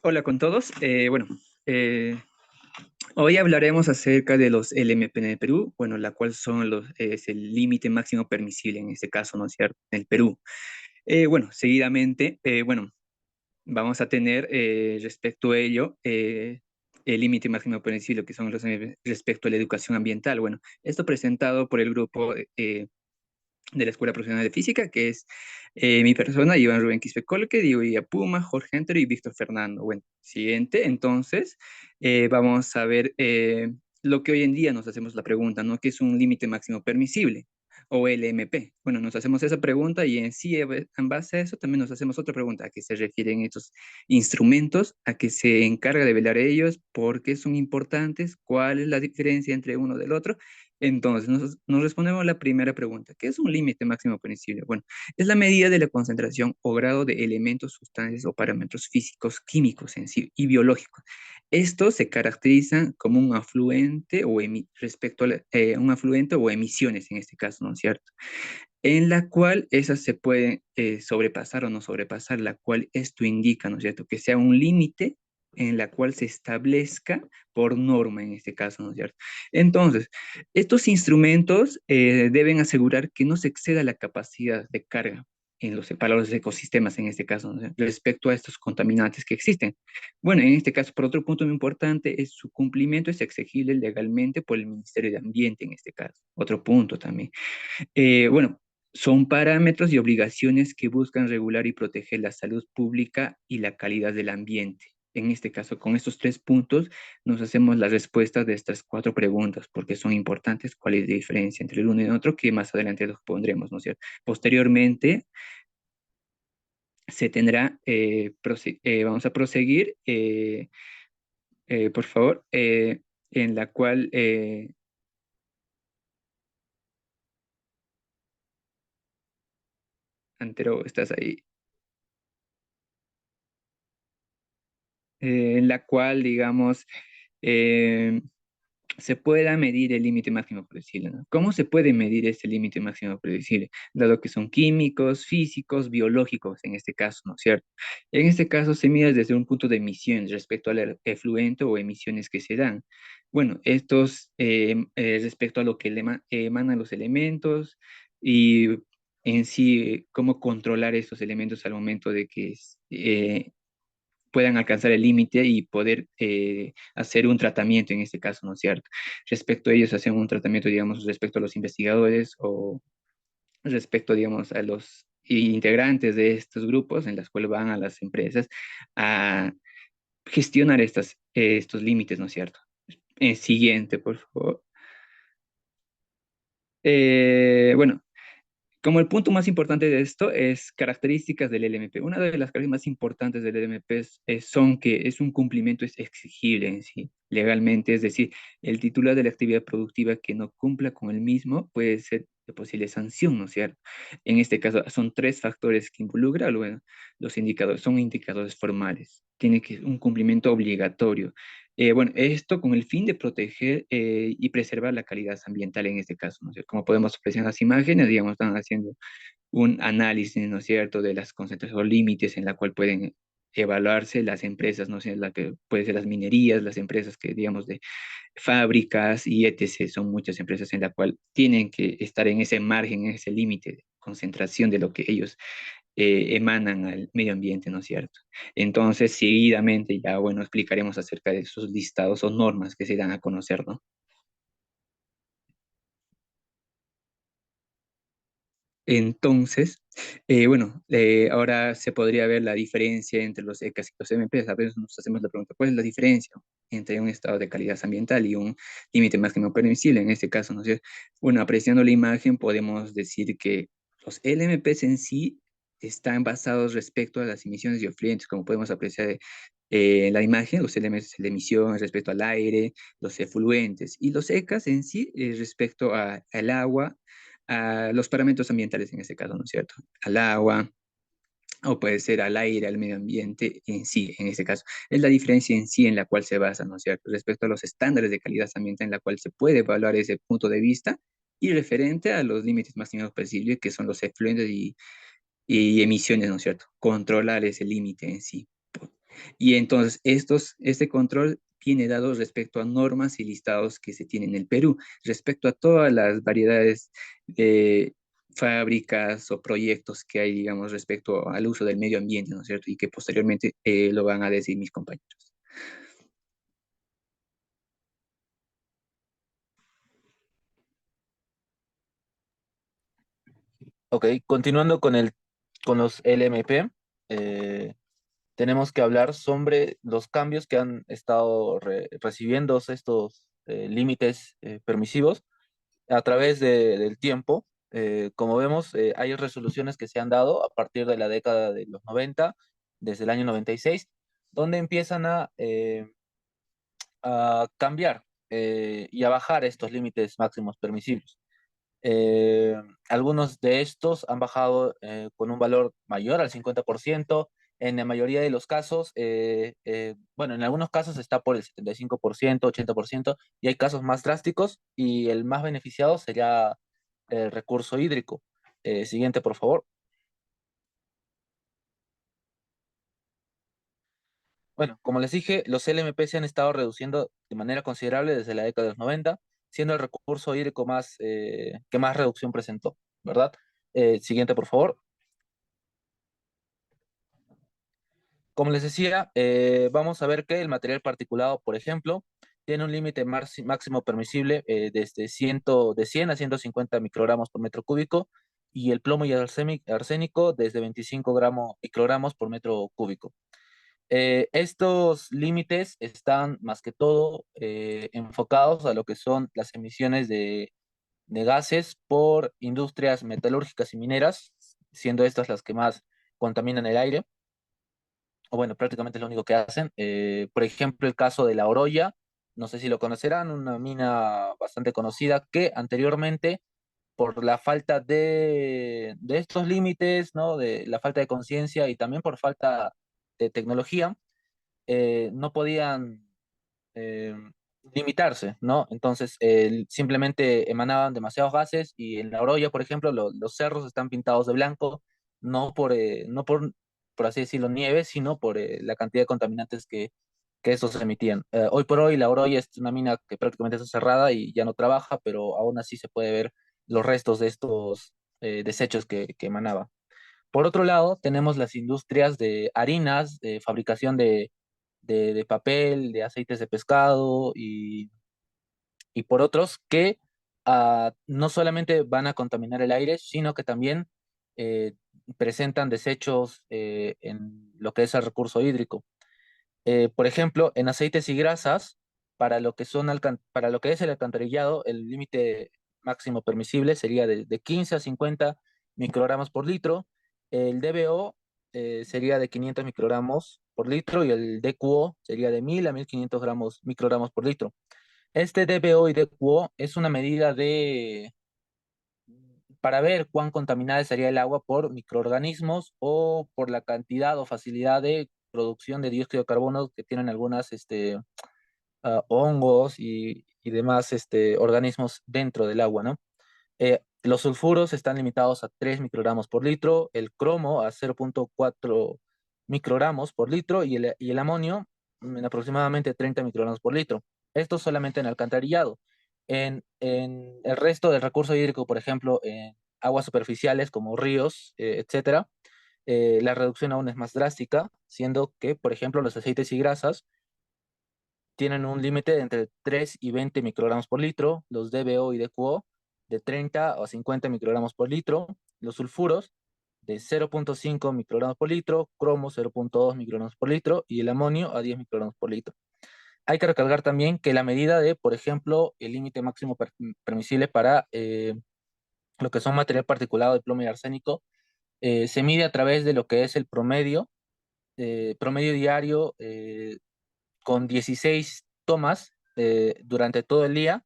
Hola con todos. Eh, Hoy hablaremos acerca de los LMP en el Perú, bueno, la cual es el límite máximo permisible en este caso, ¿no es cierto?, en el Perú. Seguidamente, vamos a tener respecto a ello el límite máximo permisible, que son respecto a la educación ambiental. Bueno, esto presentado por el grupo de la Escuela Profesional de Física, que es mi persona, Iván Rubén Quispe-Colque, Diego Puma, Jorge Entero y Víctor Fernando. Bueno, siguiente, entonces, vamos a ver lo que hoy en día nos hacemos la pregunta, ¿no? ¿Qué es un límite máximo permisible? O LMP. Bueno, nos hacemos esa pregunta y en sí, en base a eso, también nos hacemos otra pregunta: ¿a qué se refieren estos instrumentos? ¿A qué se encarga de velar ellos? ¿Por qué son importantes? ¿Cuál es la diferencia entre uno del otro? Entonces, nos respondemos la primera pregunta: ¿qué es un límite máximo permisible? Bueno, es la medida de la concentración o grado de elementos, sustancias o parámetros físicos, químicos en sí y biológicos. Estos se caracterizan como un afluente respecto a un afluente o emisiones en este caso, ¿no es cierto? En la cual esas se pueden sobrepasar o no sobrepasar, la cual esto indica, ¿no es cierto?, que sea un límite en la cual se establezca por norma en este caso, ¿no es cierto? Entonces, estos instrumentos deben asegurar que no se exceda la capacidad de carga para los ecosistemas en este caso, ¿no?, respecto a estos contaminantes que existen. Bueno, en este caso, por otro punto muy importante, es su cumplimiento es exigible legalmente por el Ministerio de Ambiente en este caso. Otro punto también. Bueno, son parámetros y obligaciones que buscan regular y proteger la salud pública y la calidad del ambiente. En este caso, con estos tres puntos, nos hacemos las respuestas de estas cuatro preguntas, porque son importantes. ¿Cuál es la diferencia entre el uno y el otro? Que más adelante los pondremos, ¿no es cierto? Posteriormente, se tendrá, vamos a proseguir, por favor, en la cual, Antero, estás ahí. En la cual, digamos, eh, se pueda medir el límite máximo predecible, ¿no? ¿Cómo se puede medir este límite máximo predecible? Dado que son químicos, físicos, biológicos en este caso, ¿no es cierto? En este caso se mide desde un punto de emisión respecto al efluente o emisiones que se dan. Bueno, estos respecto a lo que emanan los elementos y en sí cómo controlar estos elementos al momento de que puedan alcanzar el límite y poder hacer un tratamiento en este caso, ¿no es cierto? Respecto a ellos, hacen un tratamiento, digamos, respecto a los investigadores o respecto, digamos, a los integrantes de estos grupos en las cuales van a las empresas a gestionar estos límites, ¿no es cierto? Siguiente, por favor. Bueno, como el punto más importante de esto es características del LMP. Una de las características más importantes del LMP son que es un cumplimiento es exigible en sí, legalmente. Es decir, el titular de la actividad productiva que no cumpla con el mismo puede ser de posible sanción, ¿no es cierto? En este caso, son tres factores que involucran. Bueno, los indicadores son indicadores formales. Tiene que un cumplimiento obligatorio. Bueno, esto con el fin de proteger y preservar la calidad ambiental en este caso, ¿no es cierto? Como podemos apreciar en las imágenes, digamos, están haciendo un análisis, ¿no es cierto?, de las concentraciones o límites en la cual pueden evaluarse las empresas, no sé, la que puede ser las minerías, las empresas que, digamos, de fábricas y etc. Son muchas empresas en la cual tienen que estar en ese margen, en ese límite de concentración de lo que ellos emanan al medio ambiente, ¿no es cierto? Entonces, seguidamente ya, bueno, explicaremos acerca de esos listados o normas que se dan a conocer, ¿no? Entonces, ahora se podría ver la diferencia entre los ECAs y los MPs. A veces nos hacemos la pregunta: ¿cuál es la diferencia entre un estado de calidad ambiental y un límite máximo permisible? En este caso, ¿no es cierto? Bueno, apreciando la imagen, podemos decir que los LMPs en sí están basados respecto a las emisiones de efluentes, como podemos apreciar en la imagen. Los LMPs es la emisión respecto al aire, los efluentes, y los ECAs en sí respecto al agua, a los parámetros ambientales en este caso, ¿no es cierto? Al agua, o puede ser al aire, al medio ambiente en sí, en este caso. Es la diferencia en sí en la cual se basa, ¿no es cierto? Respecto a los estándares de calidad ambiental en la cual se puede evaluar ese punto de vista, y referente a los límites máximos posibles, que son los efluentes y emisiones, ¿no es cierto? Controlar ese límite en sí. Y entonces este control tiene dado respecto a normas y listados que se tienen en el Perú, respecto a todas las variedades de fábricas o proyectos que hay, digamos, respecto al uso del medio ambiente, ¿no es cierto? Y que posteriormente lo van a decir mis compañeros. Ok, continuando con los LMP, eh, tenemos que hablar sobre los cambios que han estado recibiendo estos límites permisivos a través del tiempo. Como vemos, hay resoluciones que se han dado a partir de la década de los 90, desde el año 96, donde empiezan a cambiar y a bajar estos límites máximos permisibles. Eh, Algunos de estos han bajado con un valor mayor al 50%. En la mayoría de los casos, bueno, en algunos casos está por el 75%, 80%, y hay casos más drásticos y el más beneficiado sería el recurso hídrico. Siguiente, por favor. Bueno, como les dije, los LMP se han estado reduciendo de manera considerable desde la década de los 90, siendo el recurso hídrico que más reducción presentó, ¿verdad? Siguiente, por favor. Como les decía, vamos a ver que el material particulado, por ejemplo, tiene un límite máximo permisible desde 100 a 150 microgramos por metro cúbico y el plomo y el arsénico desde 25 microgramos por metro cúbico. Estos límites están más que todo enfocados a lo que son las emisiones de gases por industrias metalúrgicas y mineras, siendo estas las que más contaminan el aire, o bueno, prácticamente es lo único que hacen. Por ejemplo, el caso de la Oroya, no sé si lo conocerán, una mina bastante conocida que anteriormente, por la falta de estos límites, ¿no? De la falta de conciencia y también por falta de tecnología, no podían eh, limitarse, ¿no? Entonces, simplemente emanaban demasiados gases y en la Oroya, por ejemplo, los cerros están pintados de blanco, no por así decirlo, nieve, sino por la cantidad de contaminantes que estos emitían. Hoy por hoy, la Oroya es una mina que prácticamente está cerrada y ya no trabaja, pero aún así se puede ver los restos de estos desechos que emanaba. Por otro lado, tenemos las industrias de harinas, de fabricación de papel, de aceites de pescado y por otros que no solamente van a contaminar el aire, sino que también eh, presentan desechos en lo que es el recurso hídrico. Por ejemplo, en aceites y grasas, para lo que es el alcantarillado, el límite máximo permisible sería de 15 a 50 microgramos por litro. El DBO sería de 500 microgramos por litro y el DQO sería de 1000 a 1500 microgramos por litro. Este DBO y DQO es una medida para ver cuán contaminada estaría el agua por microorganismos o por la cantidad o facilidad de producción de dióxido de carbono que tienen algunas hongos y demás organismos dentro del agua, ¿no? Los sulfuros están limitados a 3 microgramos por litro, el cromo a 0,4 microgramos por litro y el amonio en aproximadamente 30 microgramos por litro. Esto solamente en alcantarillado. En el resto del recurso hídrico, por ejemplo, en aguas superficiales como ríos, etcétera, la reducción aún es más drástica, siendo que, por ejemplo, los aceites y grasas tienen un límite de entre 3 y 20 microgramos por litro, los DBO y DQO de 30 a 50 microgramos por litro, los sulfuros de 0,5 microgramos por litro, cromo 0,2 microgramos por litro y el amonio a 10 microgramos por litro. Hay que recalcar también que la medida de, por ejemplo, el límite máximo permisible para lo que son material particulado de plomo y arsénico, se mide a través de lo que es el promedio diario con 16 tomas durante todo el día,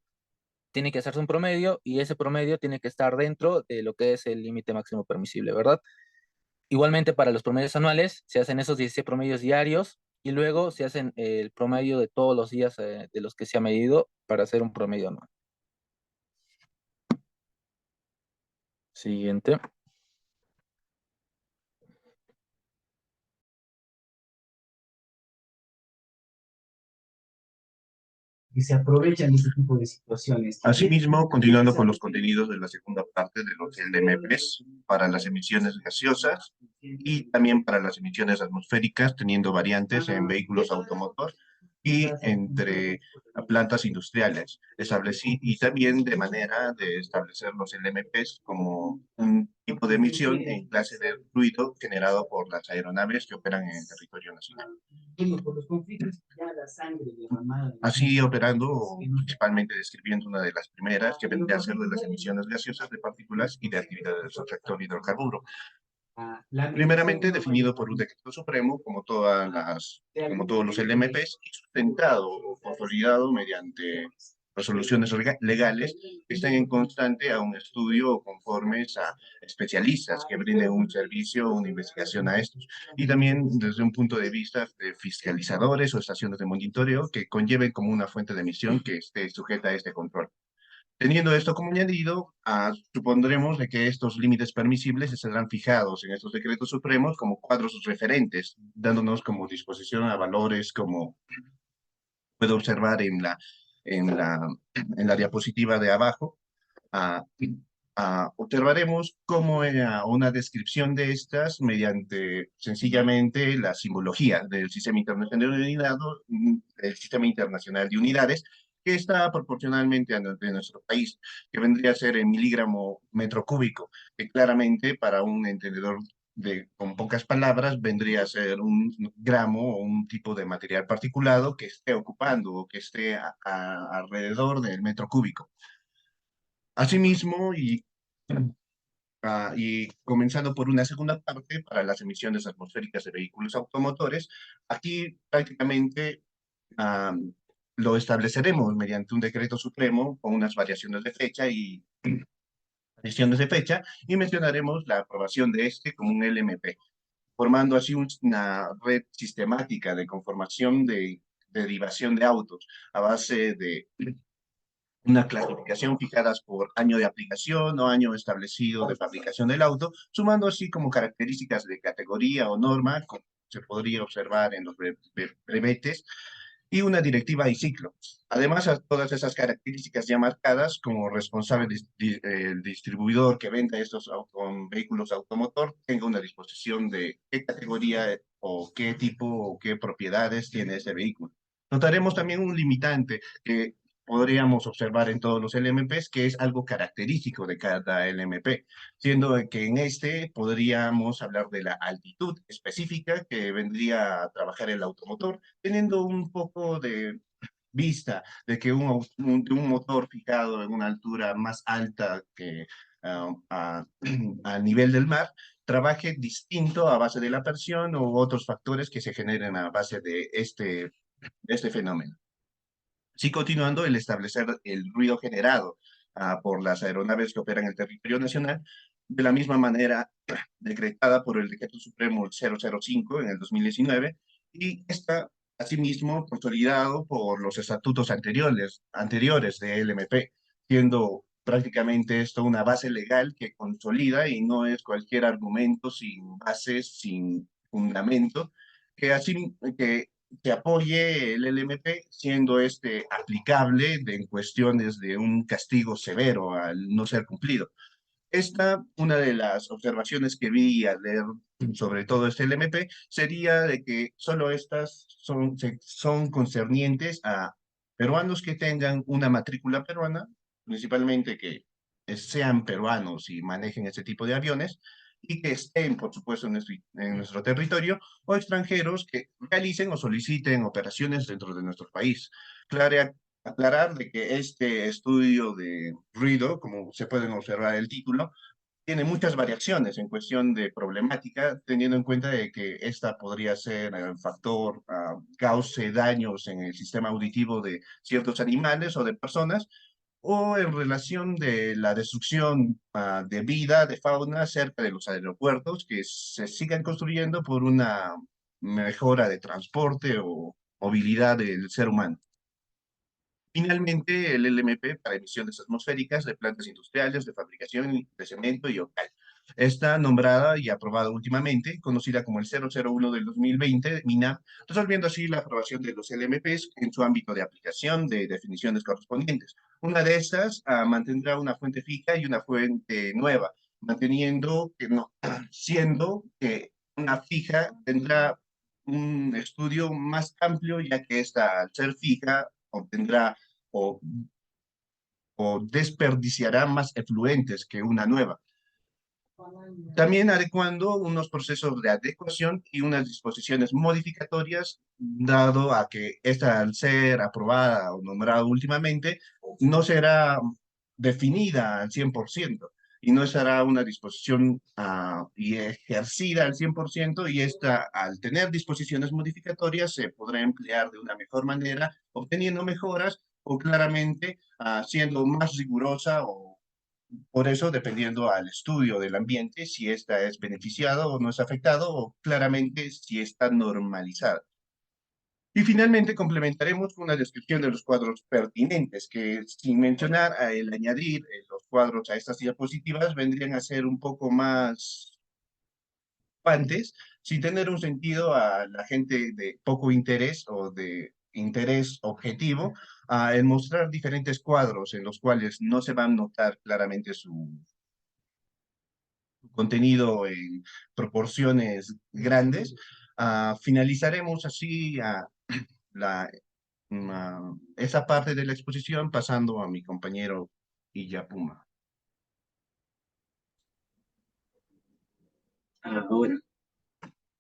tiene que hacerse un promedio y ese promedio tiene que estar dentro de lo que es el límite máximo permisible, ¿verdad? Igualmente para los promedios anuales se hacen esos 16 promedios diarios y luego se hacen el promedio de todos los días de los que se ha medido para hacer un promedio anual. Siguiente. que se aprovechan de este tipo de situaciones. Asimismo, continuando con los contenidos de la segunda parte de los LMPs para las emisiones gaseosas y también para las emisiones atmosféricas, teniendo variantes en vehículos automotor y entre plantas industriales. Y también de manera de establecer los LMPs como un tipo de emisión en clase de ruido generado por las aeronaves que operan en el territorio nacional. Así operando, principalmente describiendo una de las primeras, que vendría a ser de las emisiones gaseosas de partículas y de actividades del subsector hidrocarburo. Primeramente definido por un decreto supremo, como todos los LMPs, y sustentado o consolidado mediante resoluciones legales que estén en constante a un estudio o conformes a especialistas que brinden un servicio o una investigación a estos. Y también desde un punto de vista de fiscalizadores o estaciones de monitoreo que conlleven como una fuente de emisión que esté sujeta a este control. Teniendo esto como añadido, supondremos de que estos límites permisibles serán fijados en estos decretos supremos como cuadros referentes, dándonos como disposición a valores como puedo observar en la diapositiva de abajo. ah, Observaremos cómo era una descripción de estas mediante sencillamente la simbología del Sistema Internacional de Unidades, que está proporcionalmente de nuestro país, que vendría a ser en miligramo metro cúbico, que claramente para un entendedor con pocas palabras vendría a ser un gramo o un tipo de material particulado que esté ocupando o que esté alrededor del metro cúbico. Asimismo, y comenzando por una segunda parte para las emisiones atmosféricas de vehículos automotores, aquí prácticamente ah, lo estableceremos mediante un decreto supremo con unas variaciones de fecha y mencionaremos la aprobación de este como un LMP, formando así una red sistemática de conformación de derivación de autos a base de una clasificación fijadas por año de aplicación o año establecido de fabricación del auto, sumando así como características de categoría o norma, como se podría observar en los brevetes, y una directiva y ciclo. Además, a todas esas características ya marcadas como responsable el distribuidor que venda estos con vehículos automotor tenga una disposición de qué categoría o qué tipo o qué propiedades tiene ese vehículo. Notaremos también un limitante que podríamos observar en todos los LMPs, que es algo característico de cada LMP, siendo que en este podríamos hablar de la altitud específica que vendría a trabajar el automotor, teniendo un poco de vista de que un motor fijado en una altura más alta que a nivel del mar, trabaje distinto a base de la presión u otros factores que se generen a base de este fenómeno. Sí, continuando, el establecer el ruido generado por las aeronaves que operan en el territorio nacional, de la misma manera decretada por el Decreto Supremo 005 en el 2019, y está asimismo consolidado por los estatutos anteriores de LMP, siendo prácticamente esto una base legal que consolida y no es cualquier argumento sin bases, sin fundamento, que que apoye el LMP, siendo este aplicable en cuestiones de un castigo severo al no ser cumplido. Una de las observaciones que vi al leer sobre todo este LMP, sería de que solo estas son concernientes a peruanos que tengan una matrícula peruana, principalmente que sean peruanos y manejen ese tipo de aviones, y que estén, por supuesto, en nuestro territorio, o extranjeros que realicen o soliciten operaciones dentro de nuestro país. Aclarar de que este estudio de ruido, como se pueden observar el título, tiene muchas variaciones en cuestión de problemática, teniendo en cuenta de que esta podría ser el factor cause daños en el sistema auditivo de ciertos animales o de personas, o en relación de la destrucción de vida, de fauna cerca de los aeropuertos que se sigan construyendo por una mejora de transporte o movilidad del ser humano. Finalmente, el LMP para emisiones atmosféricas de plantas industriales, de fabricación de cemento y hocal. Está nombrada y aprobada últimamente, conocida como el 001 del 2020, MINA, resolviendo así la aprobación de los LMPs en su ámbito de aplicación de definiciones correspondientes. Una de estas mantendrá una fuente fija y una fuente nueva, manteniendo que no, siendo que una fija tendrá un estudio más amplio, ya que esta, al ser fija, obtendrá o, o desperdiciará más efluentes que una nueva. También adecuando unos procesos de adecuación y unas disposiciones modificatorias, dado a que esta, al ser aprobada o nombrada últimamente, no será definida al 100% y no será una disposición y ejercida al 100%, y esta, al tener disposiciones modificatorias, se podrá emplear de una mejor manera, obteniendo mejoras o claramente siendo más rigurosa, o por eso, dependiendo al estudio del ambiente, si ésta es beneficiado o no es afectado, o claramente si está normalizada. Y finalmente complementaremos con una descripción de los cuadros pertinentes, que sin mencionar el añadir los cuadros a estas diapositivas vendrían a ser un poco más antes, sin tener un sentido a la gente de poco interés o de interés objetivo, el mostrar diferentes cuadros en los cuales no se va a notar claramente su contenido en proporciones grandes. Finalizaremos así la, esa parte de la exposición, pasando a mi compañero Illapuma. Ahora,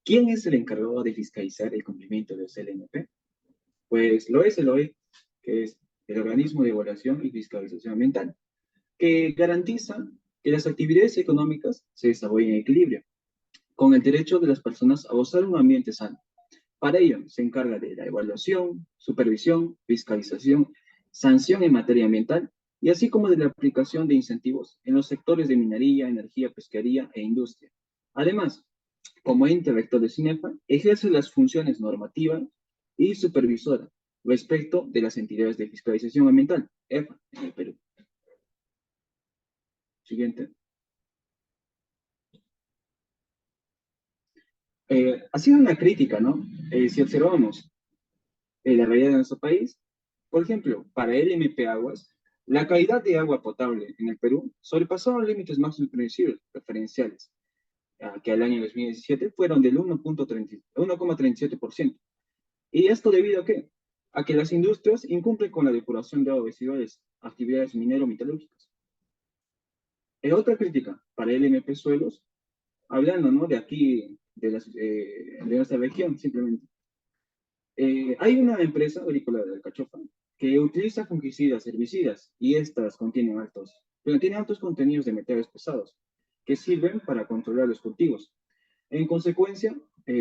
¿quién es el encargado de fiscalizar el cumplimiento de los LMP? Pues lo es el OE, que es el Organismo de Evaluación y Fiscalización Ambiental, que garantiza que las actividades económicas se desarrollen en equilibrio, con el derecho de las personas a gozar de un ambiente sano. Para ello, se encarga de la evaluación, supervisión, fiscalización, sanción en materia ambiental, y así como de la aplicación de incentivos en los sectores de minería, energía, pesquería e industria. Además, como ente rector de CINEFA, ejerce las funciones normativas y supervisora respecto de las entidades de fiscalización ambiental, EFA, en el Perú. Siguiente. Haciendo una crítica, ¿no? Si observamos la realidad de nuestro país, por ejemplo, para el MP Aguas, la calidad de agua potable en el Perú sobrepasó los límites máximos permisibles referenciales, que al año 2017 fueron del 1,37%. ¿Y esto debido a qué? A que las industrias incumplen con la depuración de aguas residuales, actividades minero-metalúrgicas. Otra crítica para el MP Suelos, hablando, ¿no?, de aquí, de nuestra región, simplemente. Hay una empresa agrícola de Alcachofa que utiliza fungicidas, herbicidas, y estas contienen altos contenidos de metales pesados que sirven para controlar los cultivos. En consecuencia,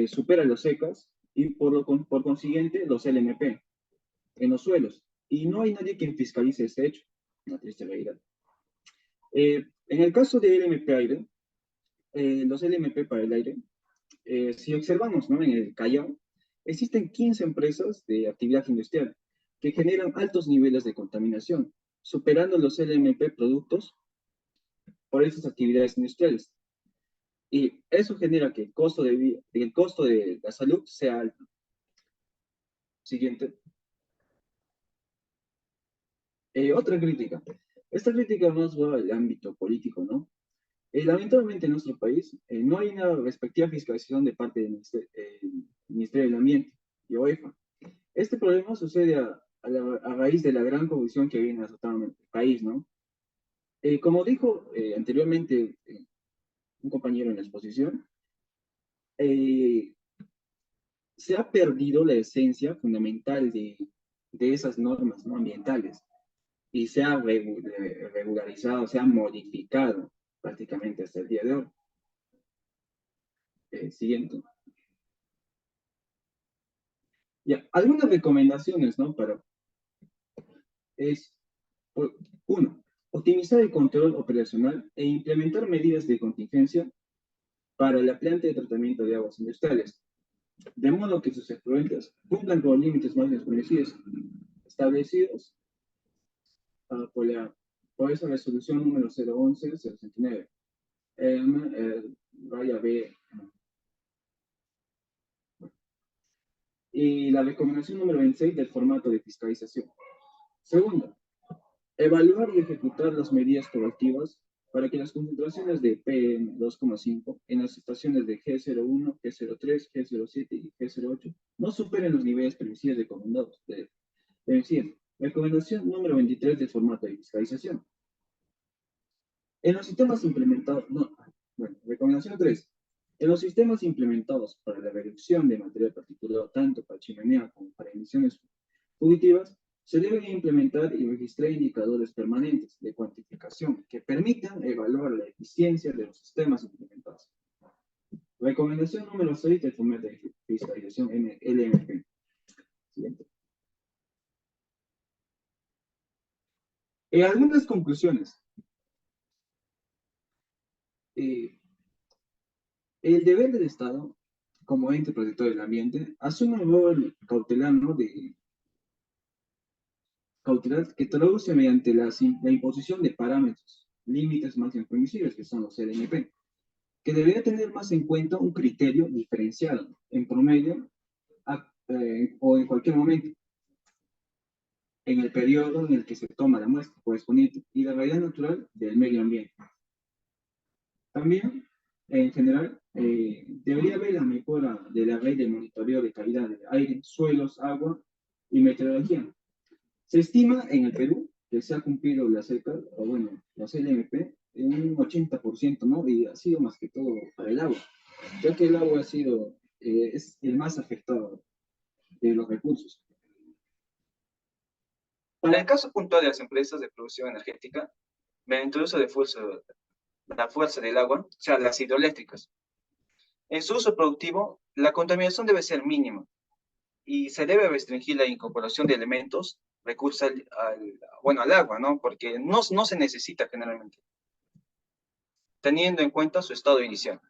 supera los secas y por consiguiente los LMP en los suelos. Y no hay nadie quien fiscalice este hecho. Una triste realidad. En el caso de LMP aire, los LMP para el aire, si observamos, ¿no?, en el Callao, existen 15 empresas de actividad industrial que generan altos niveles de contaminación, superando los LMP productos por esas actividades industriales. Y eso genera que el costo de la salud sea alto. Siguiente. Otra crítica. Esta crítica más va al ámbito político, ¿no? Lamentablemente en nuestro país no hay una respectiva fiscalización de parte del Ministerio del Ambiente y OEFA. Este problema sucede a raíz de la gran corrupción que viene azotando en el país, ¿no? Como dijo anteriormente un compañero en la exposición, se ha perdido la esencia fundamental de esas normas, ¿no?, ambientales, y se ha regularizado, se ha modificado prácticamente hasta el día de hoy. Siguiente. Ya, algunas recomendaciones, ¿no? Es, uno, optimizar el control operacional e implementar medidas de contingencia para la planta de tratamiento de aguas industriales, de modo que sus efluentes cumplan con los límites máximos permitidos establecidos por esa resolución número 011-069. Raya B. Y la recomendación número 26 del formato de fiscalización. Segunda, evaluar y ejecutar las medidas correctivas para que las concentraciones de PM2,5 en las estaciones de G01, G03, G07 y G08 no superen los niveles permisibles recomendados. Es decir, recomendación número 23 del formato de fiscalización. En los sistemas implementados, recomendación 3. En los sistemas implementados para la reducción de material particulado tanto para chimenea como para emisiones fugitivas, se deben implementar y registrar indicadores permanentes de cuantificación que permitan evaluar la eficiencia de los sistemas implementados. Recomendación número 6 del formato de fiscalización LMP. Siguiente. En algunas conclusiones, el deber del Estado, como ente protector del ambiente, asume un rol cautelar, ¿no? Cautelar que traduce mediante la imposición de parámetros, límites máximos permisibles, que son los LMP, que debería tener más en cuenta un criterio diferenciado, en promedio o en cualquier momento, en el periodo en el que se toma la muestra correspondiente y la realidad natural del medio ambiente. También, en general, debería haber la mejora de la red de monitoreo de calidad de aire, suelos, agua y meteorología. Se estima en el Perú que se ha cumplido la CECA, o bueno, los LMP, en un 80%, ¿no? Y ha sido más que todo para el agua, ya que el agua ha sido, es el más afectado de los recursos. Para el caso puntual de las empresas de producción energética, mediante el uso de la fuerza del agua, o sea, las hidroeléctricas, en su uso productivo, la contaminación debe ser mínima y se debe restringir la incorporación de elementos, recursos al agua, ¿no? Porque no se necesita generalmente, teniendo en cuenta su estado inicial.